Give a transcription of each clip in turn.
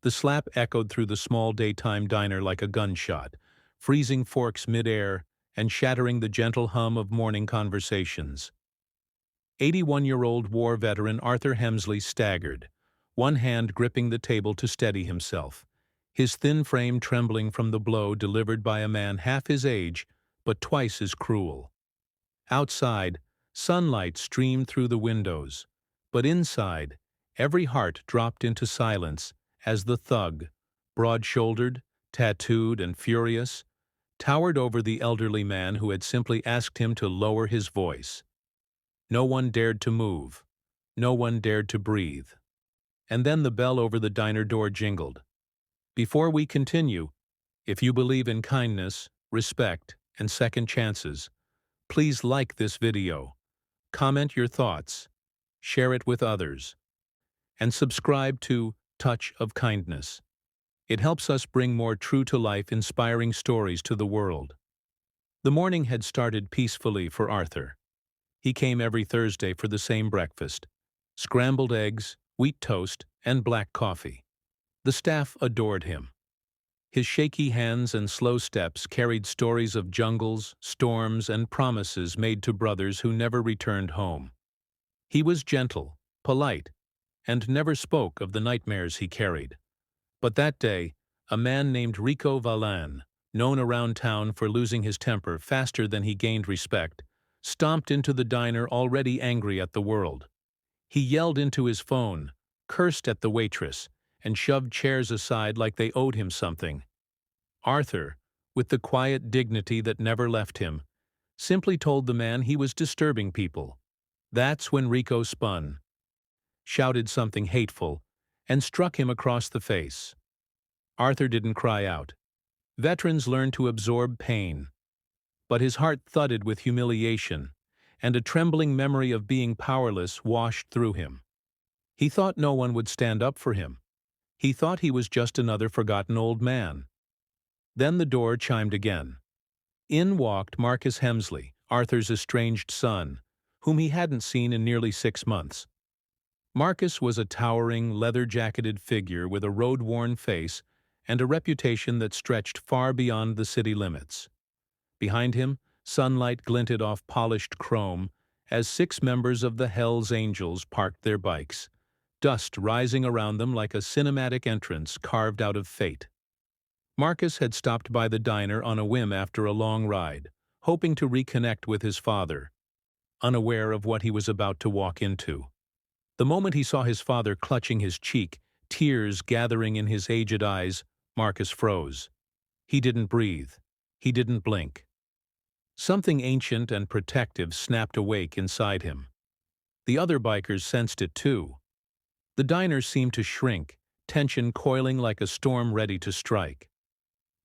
The slap echoed through the small daytime diner like a gunshot, freezing forks mid-air and shattering the gentle hum of morning conversations. 81-year-old war veteran Arthur Hemsley staggered, one hand gripping the table to steady himself, his thin frame trembling from the blow delivered by a man half his age but twice as cruel. Outside, sunlight streamed through the windows, but inside, every heart dropped into silence as the thug, broad-shouldered, tattooed, and furious, towered over the elderly man who had simply asked him to lower his voice. No one dared to move. No one dared to breathe. And then the bell over the diner door jingled. Before we continue, if you believe in kindness, respect, and second chances, please like this video, comment your thoughts, share it with others, and subscribe to Touch of Kindness. It helps us bring more true-to-life, inspiring stories to the world. The morning had started peacefully for Arthur. He came every Thursday for the same breakfast: scrambled eggs, wheat toast, and black coffee. The staff adored him. His shaky hands and slow steps carried stories of jungles, storms, and promises made to brothers who never returned home. He was gentle, polite, and never spoke of the nightmares he carried. But that day, a man named Rico Valan, known around town for losing his temper faster than he gained respect, stomped into the diner already angry at the world. He yelled into his phone, cursed at the waitress, and shoved chairs aside like they owed him something. Arthur, with the quiet dignity that never left him, simply told the man he was disturbing people. That's when Rico spun, shouted something hateful, and struck him across the face. Arthur didn't cry out. Veterans learn to absorb pain. But his heart thudded with humiliation, and a trembling memory of being powerless washed through him. He thought no one would stand up for him. He thought he was just another forgotten old man. Then the door chimed again. In walked Marcus Hemsley, Arthur's estranged son, whom he hadn't seen in nearly 6 months. Marcus was a towering, leather-jacketed figure with a road-worn face and a reputation that stretched far beyond the city limits. Behind him, sunlight glinted off polished chrome as 6 members of the Hells Angels parked their bikes, dust rising around them like a cinematic entrance carved out of fate. Marcus had stopped by the diner on a whim after a long ride, hoping to reconnect with his father, unaware of what he was about to walk into. The moment he saw his father clutching his cheek, tears gathering in his aged eyes, Marcus froze. He didn't breathe. He didn't blink. Something ancient and protective snapped awake inside him. The other bikers sensed it too. The diner seemed to shrink, tension coiling like a storm ready to strike.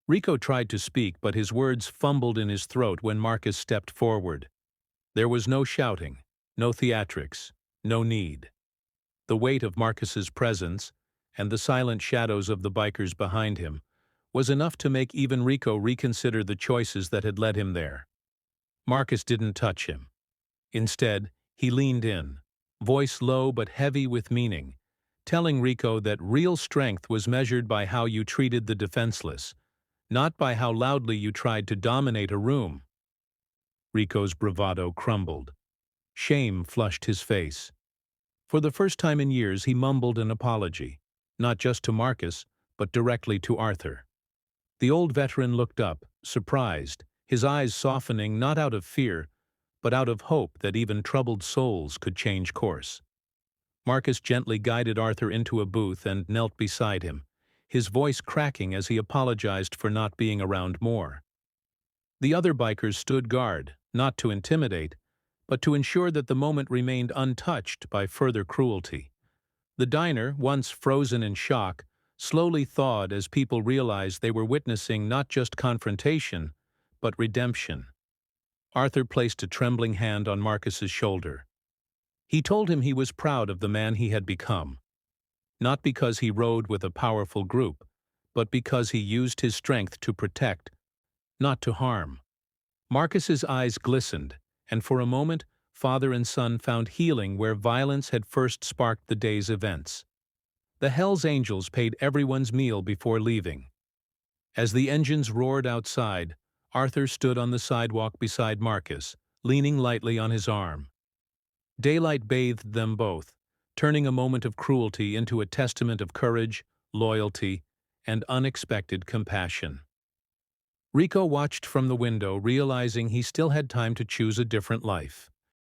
Rico tried to speak, but his words fumbled in his throat when Marcus stepped forward. There was no shouting, no theatrics, no need. The weight of Marcus's presence, and the silent shadows of the bikers behind him, was enough to make even Rico reconsider the choices that had led him there. Marcus didn't touch him. Instead, he leaned in, voice low but heavy with meaning, telling Rico that real strength was measured by how you treated the defenseless, not by how loudly you tried to dominate a room. Rico's bravado crumbled. Shame flushed his face. For the first time in years, he mumbled an apology, not just to Marcus, but directly to Arthur. The old veteran looked up, surprised, his eyes softening not out of fear, but out of hope that even troubled souls could change course. Marcus gently guided Arthur into a booth and knelt beside him, his voice cracking as he apologized for not being around more. The other bikers stood guard, not to intimidate, but to ensure that the moment remained untouched by further cruelty. The diner, once frozen in shock, slowly thawed as people realized they were witnessing not just confrontation, but redemption. Arthur placed a trembling hand on Marcus's shoulder. He told him he was proud of the man he had become, not because he rode with a powerful group, but because he used his strength to protect, not to harm. Marcus's eyes glistened, and for a moment, father and son found healing where violence had first sparked the day's events. The Hells Angels paid everyone's meal before leaving. As the engines roared outside, Arthur stood on the sidewalk beside Marcus, leaning lightly on his arm. Daylight bathed them both, turning a moment of cruelty into a testament of courage, loyalty, and unexpected compassion. Rico watched from the window, realizing he still had time to choose a different life.